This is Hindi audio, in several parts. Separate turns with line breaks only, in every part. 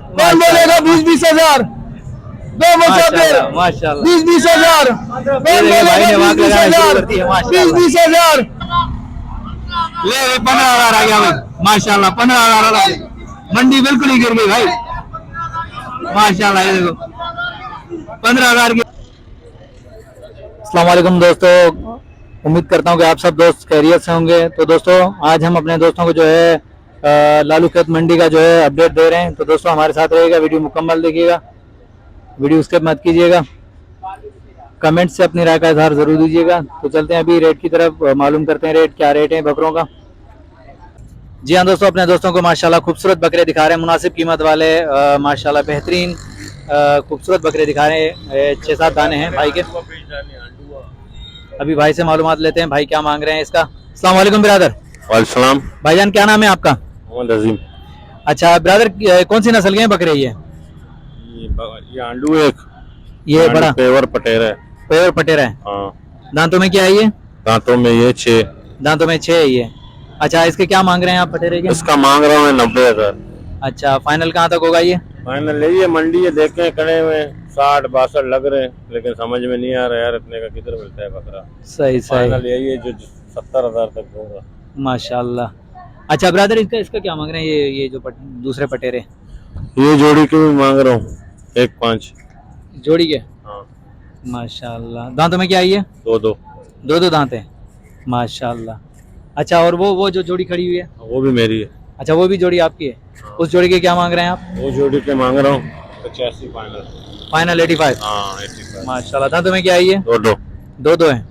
कौन बोलेगा 20-20 हजार? दो मुसाफिर
माशाल्लाह
20-20 हजार। कौन
भाई ने
बोलेगा
वाक
20-20
लगाना शुरू
हजार?
कर दी है, माशाल्लाह।
20-20 हजार।
ले 15,000 आ गया भाई माशाल्लाह 15,000 आ गया। मंडी बिल्कुल ही गिर गई भाई माशाल्लाह। ये देखो 15,000 की। अस्सलाम वालेकुम दोस्तों, उम्मीद करता हूँ कि आप सब दोस्त खैरियत से होंगे। तो दोस्तों आज हम अपने दोस्तों को जो है लालू खेत मंडी का जो है अपडेट दे रहे हैं। तो दोस्तों हमारे साथ रहेगा, वीडियो मुकम्मल देखिएगा, वीडियो स्किप मत कीजिएगा, कमेंट से अपनी राय का इजहार जरूर दीजिएगा। तो चलते हैं अभी रेट की तरफ, मालूम करते हैं रेट क्या रेट है बकरों का। जी हाँ दोस्तों, अपने दोस्तों को माशाल्लाह खूबसूरत बकरे दिखा रहे हैं, मुनासिब कीमत वाले माशाल्लाह बेहतरीन खूबसूरत बकरे दिखा रहे हैं। 6-7 दाने हैं भाई के। अभी भाई से मालूमात लेते हैं भाई क्या मांग रहे हैं इसका। अस्सलाम वालेकुम ब्रदर।
वालेकुम
भाईजान क्या नाम है आपका?
मोहम्मद अजीम।
अच्छा ब्रदर, कौन सी नस्ल के हैं बकरे ये?
ये आंडू एक,
ये बड़ा
पेवर पटेरा है।
पेवर पटेरा है।
हाँ,
दांतों में क्या है ये?
दांतों में ये 6।
दांतों में 6 है ये। अच्छा इसके क्या मांग रहे हैं आप पटेरे के?
इसका मांग रहा हूँ 90,000।
अच्छा फाइनल कहाँ तक होगा ये?
फाइनल ये मंडी है, देखे कड़े में 60-62 लग रहे हैं, लेकिन समझ में नहीं आ रहा यार इतने का किधर मिलता है बकरा।
सही सही,
फाइनल यही है जो 70,000 तक होगा
माशाल्लाह। अच्छा ब्रदर, इसका क्या मांग रहे हैं ये जो दूसरे पटेरे?
ये जोड़ी के भी मांग रहा हूँ 1.5
जोड़ी के।
हाँ,
माशाल्लाह। दांतों में क्या है ये?
2-2।
दो दांत हैं माशाल्लाह। अच्छा और वो जो जोड़ी खड़ी हुई है?
वो भी मेरी है।
अच्छा वो भी जोड़ी आपकी है। उस जोड़ी के क्या मांग रहे हैं आप?
वो जोड़ी के मांग रहा हूँ 85 फाइनल।
फाइनल 85।
हाँ 85
माशाल्लाह। दांतों में क्या है ये?
2-2।
दो हैं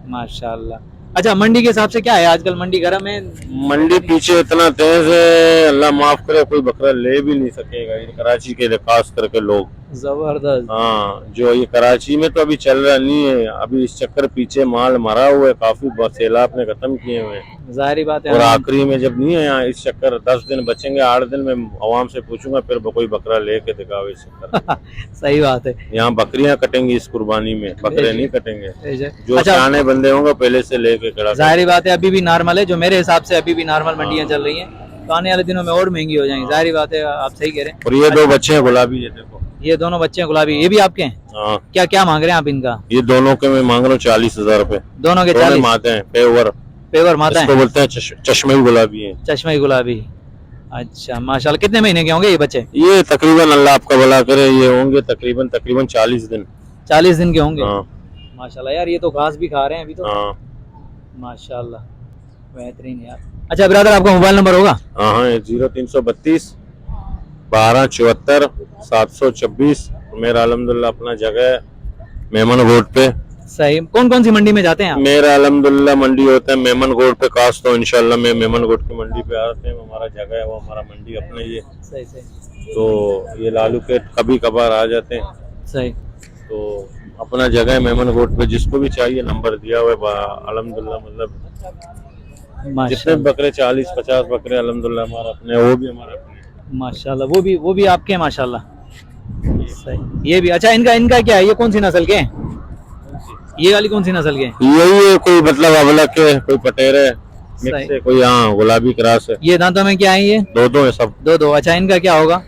माशाल्लाह। अच्छा मंडी के हिसाब से क्या है आजकल, मंडी गर्म है?
मंडी पीछे इतना तेज है, अल्लाह माफ करे, कोई बकरा ले भी नहीं सकेगा ये कराची के लिए खास करके लोग।
जबरदस्त।
हाँ, जो ये कराची में तो अभी चल रहा नहीं है, अभी इस चक्कर पीछे माल मरा हुआ है, काफी सैलाब ने खत्म किए हुए हैं।
जाहिर बात है।
और आखिरी में जब नहीं है यहाँ इस चक्कर 10 दिन बचेंगे, 8 दिन में आवाम से पूछूंगा फिर कोई बकरा लेके दिखाओ इस चक्कर।
सही बात है।
यहाँ बकरियां कटेंगी इस कुर्बानी में, बकरे नहीं कटेंगे। जो
अच्छा,
सियाने बंदे होंगे पहले से लेके खड़ा।
जाहिर बात है अभी भी नॉर्मल है, जो मेरे हिसाब से अभी भी नॉर्मल मंडियां चल रही हैं। तो आने वाले दिनों में और महंगी हो जाएंगी, जाहिर बात है, आप सही कह रहे हैं।
और ये 2 बच्चे हैं गुलाबी, ये देखो,
ये दोनों बच्चे हैं गुलाबी, ये भी आपके हैं?
हाँ।
क्या क्या मांग रहे हैं आप इनका?
ये दोनों के मैं मांग रहा हूँ 40,000 रुपए।
दोनों के 40?
माते हैं पेवर
माता
इसको
है,
बोलते हैं, चश्मे गुलाबी है।
चश्मे गुलाबी। अच्छा माशाल्लाह। कितने महीने के होंगे ये बच्चे?
ये तकरीबन अल्लाह आपका भला करे, ये होंगे तकरीबन 40 दिन।
40 दिन के होंगे।
हाँ।
माशाल्लाह यार, ये तो घास भी खा रहे हैं अभी तो।
हाँ
माशाल्लाह बेहतरीन यार। अच्छा ब्रदर, आपका मोबाइल नंबर होगा?
हाँ, 0332 1274 726। मेरा अल्हम्दुलिल्लाह अपना जगह है मेमन रोड पे।
सही। कौन कौन सी मंडी में जाते हैं आप?
मेरा अल्हम्दुलिल्लाह मंडी होता है मेमन रोड पे, खास तो इंशाल्लाह मैं मेमन रोड की मंडी पे आते हैं। हमारा जगह है वो, हमारा मंडी अपना ही है।
सही सही।
तो ये लालू के कभी कभार आ जाते हैं।
सही।
तो अपना जगह है मेमन रोड पे, जिसको भी चाहिए नंबर दिया हुआ है अल्हम्दुलिल्लाह। मतलब जितने बकरे 40-50 बकरे अल्हम्दुलिल्लाह हमारा अपने, वो भी हमारा अपने।
माशाल्लाह। वो भी आपके हैं माशाल्लाह। सही। ये भी। अच्छा इनका क्या है, ये कौन सी नस्ल के हैं? ये वाली कौन सी नस्ल के हैं?
यही है, कोई मतलब अबलक के, कोई पटेरे मिक्स है, कोई हाँ गुलाबी क्रॉस है।
ये दांतों में क्या है ये?
2-2 है सब।
2-2। अच्छा इनका क्या होगा?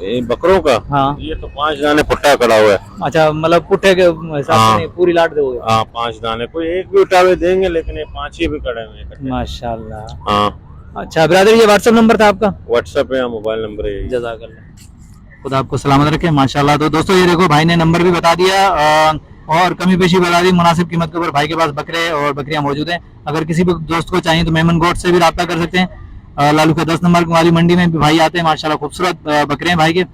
ये बकरों का?
हाँ।
ये तो 5 दाने पुट्टा खड़ा हुआ है।
अच्छा मतलब पुट्ठे के हिसाब से नहीं, पूरी लाट दोगे?
हाँ 5 दाने, कोई एक भी उठावे देंगे, लेकिन ये 5 ही भी खड़े हुए हैं।
माशाल्लाह।
हाँ।
अच्छा ब्रदर, ये व्हाट्सएप नंबर था आपका?
व्हाट्सएप है, मोबाइल नंबर है।
जज़ाकल्लाह। खुदा आपको सलामत रखे माशाल्लाह। तो दोस्तों ये देखो, भाई ने नंबर भी बता दिया और कमी पेशी बता दी। मुनासिब कीमत के ऊपर भाई के पास बकरे और बकरियां मौजूद हैं। अगर किसी भी दोस्त को चाहिए तो मेमन गोट से भी रब्ता कर सकते हैं। लालू का 10 नंबर वाली मंडी में भी भाई आते हैं माशाल्लाह। खूबसूरत बकरे हैं भाई के।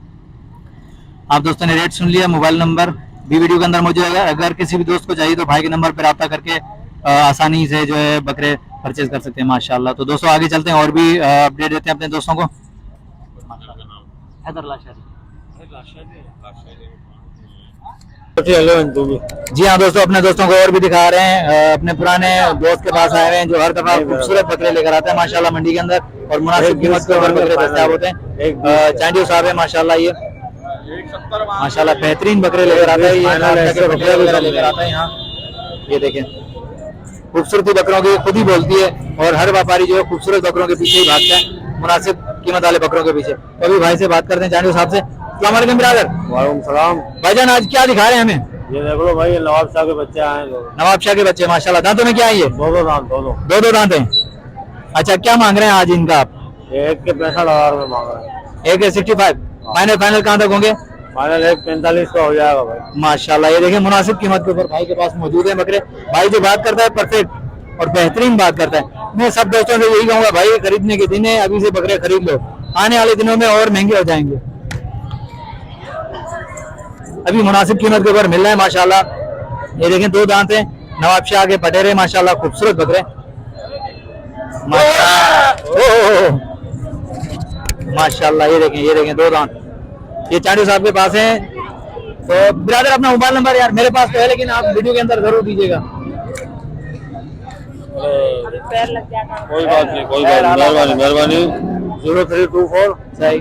आप दोस्तों ने रेट सुन लिया, मोबाइल नंबर भी वीडियो के अंदर मौजूद है। अगर किसी भी दोस्त को चाहिए तो भाई के नंबर पर रब्ता करके आसानी से जो है बकरे परचेज कर सकते हैं माशाल्लाह। तो दोस्तों आगे चलते हैं और भी अपडेट देते हैं अपने दोस्तों को। जी हाँ दोस्तों, अपने दोस्तों को और भी दिखा रहे हैं। अपने पुराने दोस्त के पास आए हुए हैं जो हर दफा खूबसूरत बकरे लेकर आते हैं माशाल्लाह मंडी के अंदर, और मुनासिब कीमत के ऊपर बकरे दस्तयाब होते हैं। चांडियो साहब है माशाल्लाह, ये माशाल्लाह बेहतरीन बकरे लेकर आता है। ये बकरे वगैरह लेकर आता है यहाँ। ये देखें खूबसूरती बकरों की खुद ही बोलती है, और हर व्यापारी जो है खूबसूरत बकरों के पीछे ही भागता है। मुनासिब कीमत वाले बकरों के पीछे। तो अभी भाई से बात करते हैं चांडियों साहब से। अस्सलाम वालेकुम बिरादर।
वालेकुम सलाम।
भाईजान आज क्या दिखा रहे हैं हमें?
ये देख लो भाई, ये नवाब शाह के बच्चे आए हैं।
नवाब शाह के बच्चे माशाल्लाह। दांतों में क्या है ये?
दो दांत,
दो दांत हैं। अच्छा, क्या मांग रहे हैं आज इनका आप?
एक के 65,000 में मांग रहे हैं।
एक 65। फाइनल कहाँ तक होंगे?
फाइनल 145 का हो जाएगा भाई।
माशाल्लाह, ये देखिए मुनासिब कीमत के ऊपर भाई के पास मौजूद है बकरे। भाई जो बात करता है परफेक्ट और बेहतरीन बात करता है। मैं सब दोस्तों से यही कहूंगा, भाई खरीदने के दिन है, अभी से बकरे खरीद लो, आने वाले दिनों में और महंगे हो जाएंगे। अभी मुनासिब कीमत के ऊपर मिल रहा है माशाल्लाह। ये देखें दो दांत हैं, नवाब शाह के पटेरे माशाल्लाह, खूबसूरत बकरे माशाल्लाह। ये देखें दो दांत। ये चांडियों साहब के पास है। तो ब्रदर अपना मोबाइल नंबर यार मेरे पास तो है, लेकिन आप वीडियो के अंदर जरूर दीजिएगा।
कोई बात नहीं, मेहरबानी। 0324
सही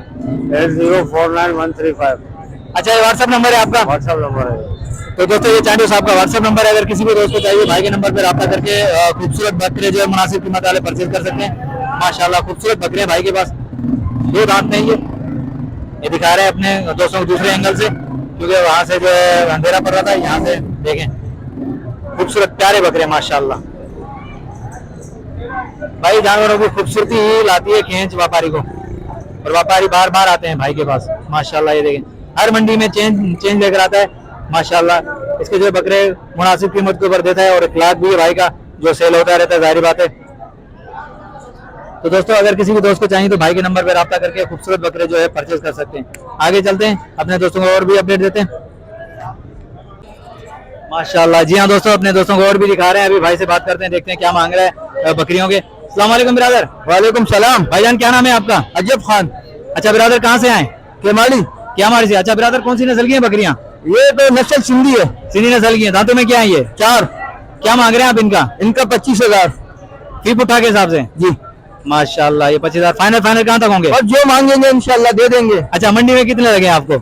8049
अच्छा, ये व्हाट्सएप नंबर है आपका?
व्हाट्सएप नंबर है।
तो दोस्तों ये चांडियों साहब का व्हाट्सएप नंबर है। अगर किसी भी दोस्त को चाहिए भाई के नंबर पर रब्ता करके खूबसूरत बकरे जो है मुनासिब कीमत वाले परचेज कर सकते हैं। माशाल्लाह खूबसूरत बकरे भाई के पास। दो दांत नहीं ये दिखा रहे हैं अपने दोस्तों को दूसरे एंगल से, क्योंकि वहां से जो है अंधेरा पड़ रहा था। यहाँ से देखें खूबसूरत प्यारे बकरे माशाल्लाह। भाई जानवरों की खूबसूरती ही लाती है खींच व्यापारी को, और व्यापारी बार बार आते हैं भाई के पास माशाल्लाह। ये देखें हर मंडी में चेंज लेकर आता है माशाल्लाह। इसके जो बकरे मुनासिब कीमत के ऊपर देता है, और इखलाक भी है भाई का, जो सेल होता रहता है, जाहिर बात है। तो दोस्तों अगर किसी भी दोस्त को चाहिए तो भाई के नंबर पर रब्ता करके खूबसूरत बकरे जो है परचेज कर सकते हैं। आगे चलते हैं, अपने दोस्तों को और भी अपडेट देते हैं माशाल्लाह। जी हाँ दोस्तों, अपने दोस्तों को और भी दिखा रहे हैं। अभी भाई से बात करते हैं, देखते हैं क्या मांग रहा है बकरियों के। अस्सलाम वालेकुम बिरादर।
वालेकुम सलाम।
भाईजान क्या नाम है आपका?
अजब खान।
अच्छा बिरादर, कहाँ से आए?
केमाली।
क्या हमारे से? अच्छा बिरादर, कौन सी नस्ल की है बकरियां?
ये तो नस्ल सिंधी है।
सिंधी नस्ल की है। दांतों में क्या है ये?
4।
क्या मांग रहे हैं आप इनका?
इनका 25,000
फी पुठा के हिसाब से
जी
माशाल्लाह। ये 25,000 फाइनल कहाँ तक होंगे?
और जो मांगेंगे इंशाल्लाह दे देंगे।
अच्छा, मंडी में कितने लगे आपको?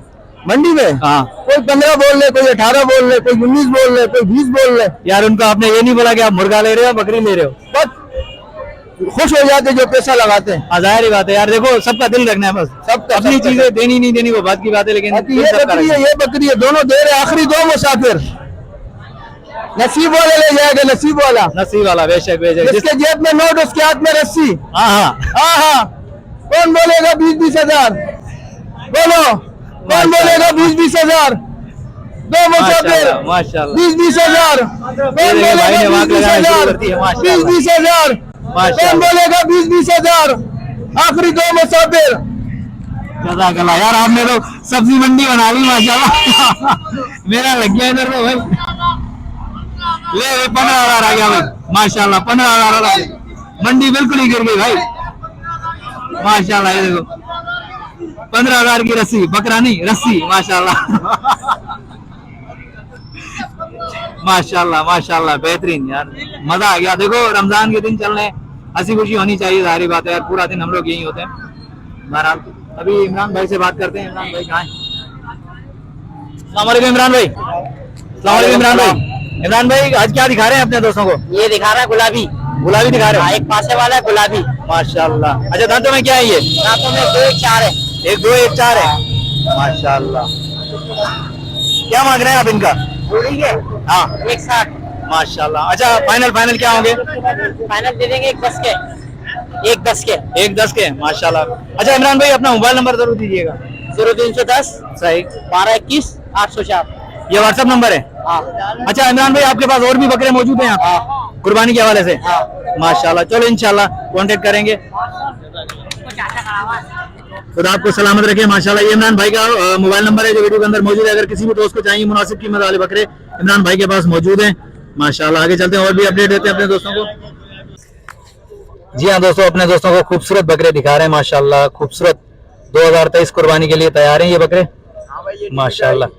मंडी में
हाँ
कोई 15 बोल ले, कोई 18 बोल ले, कोई 19 बोल ले, कोई 20 बोल ले।
यार, उनको आपने ये नहीं बोला कि आप मुर्गा ले रहे हो बकरी ले रहे हो?
बस खुश हो जाते जो पैसा लगाते हैं।
जाहिर बात है यार, देखो सबका दिल रखना है बस।
सबका
अपनी चीजें देनी नहीं देनी वो बात की बात है, लेकिन
ये बकरी है, दोनों दे रहे। आखिरी 2 मुसाफिर, नसीब वाला ले जाएगा, नसीब वाला।
नसीब वाला, बेशक बेशक।
जिसके जेब में नोट उसके हाथ में रस्सी।
हाँ हाँ
हाँ, कौन बोलेगा 20-20 हजार? बोलो, कौन बोलेगा 20-20 हजार? 2 मुसाफिर
माशाल्लाह
20-20 हजार। कौन बोलेगा 20-20 हजार? 20-20 हजार। कौन बोलेगा 20-20 हजार? आखिरी 2 मुसाफिर।
जज़ाकल्लाह यार, आपने तो सब्जी मंडी बना ली माशाल्लाह। मेरा लग गया इधर तो भाई। ले 15,000 आ गया भाई माशाल्लाह। 15,000 आ गया। मंडी बिल्कुल ही गिर गई भाई माशाल्लाह। ये देखो 15,000 की रस्सी, बकरा नहीं रस्सी माशाल्लाह। माशाल्लाह माशाल्लाह, बेहतरीन यार, मजा आ गया। देखो रमजान के दिन चल रहे, हंसी खुशी होनी चाहिए, जाहिर बात है यार। पूरा दिन हम लोग यही होते हैं। बहरहाल अभी इमरान भाई से बात करते हैं। इमरान भाई कहाँ हैं? अस्सलाम वालेकुम इमरान भाई। अस्सलाम वालेकुम इमरान भाई। इमरान भाई आज क्या दिखा रहे हैं अपने दोस्तों को?
ये दिखा रहा है गुलाबी।
गुलाबी दिखा रहे
हाँ,
हो?
एक पासे वाला है गुलाबी।
माशाल्लाह। अच्छा, दांतों में क्या है ये?
दांतों में 2-1-4 है।
1-2-1-4 है माशाल्लाह। क्या मांग रहे हैं आप इनका?
ठीक है,
हाँ
160
माशाल्लाह। अच्छा, फाइनल क्या होंगे?
फाइनल दे देंगे 110 के।
1-10 के माशाल्लाह। अच्छा इमरान भाई, अपना मोबाइल नंबर जरूर दीजिएगा।
0310
सही
1221 804।
ये व्हाट्सएप नंबर है?
हाँ
अच्छा इमरान भाई, आपके पास और भी बकरे मौजूद हैं यहाँ कुर्बानी के हवाले से?
हाँ।
माशाल्लाह। चलो इंशाल्लाह कांटेक्ट करेंगे। खुदा आपको सलामत रखे माशाल्लाह। ये इमरान भाई का मोबाइल नंबर है जो वीडियो के अंदर मौजूद है। अगर किसी भी दोस्त को चाहिए मुनासिब कीमत वाले बकरे, इमरान भाई के पास मौजूद हैं माशाल्लाह। आगे चलते हैं और भी अपडेट देते हैं अपने दोस्तों को। जी हाँ दोस्तों, अपने दोस्तों को खूबसूरत बकरे दिखा रहे हैं माशाल्लाह। खूबसूरत 2023 कुर्बानी के लिए तैयार हैं ये बकरे माशाल्लाह।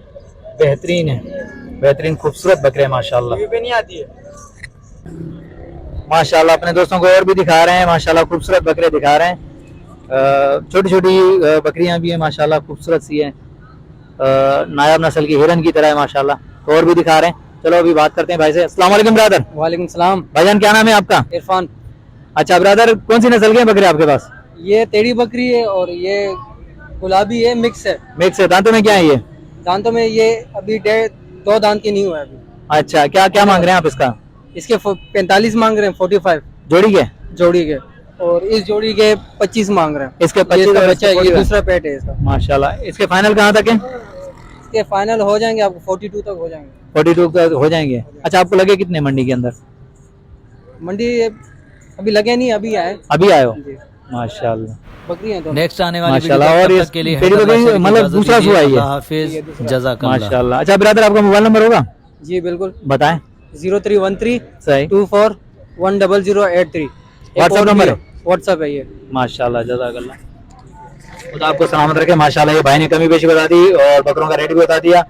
बेहतरीन है, बेहतरीन खूबसूरत बकरे माशाल्लाह माशाल्लाह। अपने दोस्तों को और भी दिखा रहे हैं माशाल्लाह, खूबसूरत बकरे दिखा रहे हैं। छोटी छोटी बकरियां भी हैं माशाल्लाह, खूबसूरत सी हैं, नायाब नस्ल की हिरन की तरह है माशाल्लाह। तो और भी दिखा रहे हैं। चलो अभी बात करते हैं भाई से। अस्सलाम वालेकुम ब्रदर।
वालेकुम सलाम।
भाईजान क्या नाम है आपका?
इरफान।
अच्छा ब्रदर, कौन सी नस्ल के हैं बकरे आपके पास?
ये टेढ़ी बकरी है और ये गुलाबी है, मिक्स है।
मिक्स है। दांतों में क्या है ये?
दांतों में ये अभी 2 दांत की नहीं हुआ है अभी।
अच्छा, क्या क्या मांग रहे हैं आप इसका?
इसके 45 मांग रहे हैं, 45
जोड़ी के?
जोड़ी के। और इस जोड़ी के 25 मांग रहे हैं।
इसके
ये
25
इसका
और
बच्चा है,
इसके
ये
45?
दूसरा पेट है इसका।
माशाल्लाह। इसके फाइनल कहाँ तक है?
इसके फाइनल हो जाएंगे आपको 42 तक हो जाएंगे।
42 तक हो जाएंगे। अच्छा, आपको लगे कितने मंडी के अंदर?
मंडी अभी लगे नहीं, अभी आए।
अभी आए हो?
जी।
माशाल्लाह।
बकरी है तो
नेक्स्ट आने वाली
माशाल्लाह।
वीडियो
और
तब
इस
तक के लिए
तेरी
हैदराबाद
बकरी
शहर की
मतलब
इजाजत
दूसरा
दीजिए।
हुआ है ये?
अल्लाह हाफिज, जज़ाकल्लाह।
माशाल्लाह। अच्छा ब्रदर, आपका मोबाइल नंबर होगा?
जी बिल्कुल।
बताएं।
0313
सही।
24 10083।
WhatsApp नंबर है?
व्हाट्सएप है ये।
माशाल्लाह, जज़ाकल्लाह। खुदा आपको सलामत रखे। माशाल्लाह, ये भाई ने कमी पेशी बता दी और बकरों का रेट भी बता दिया।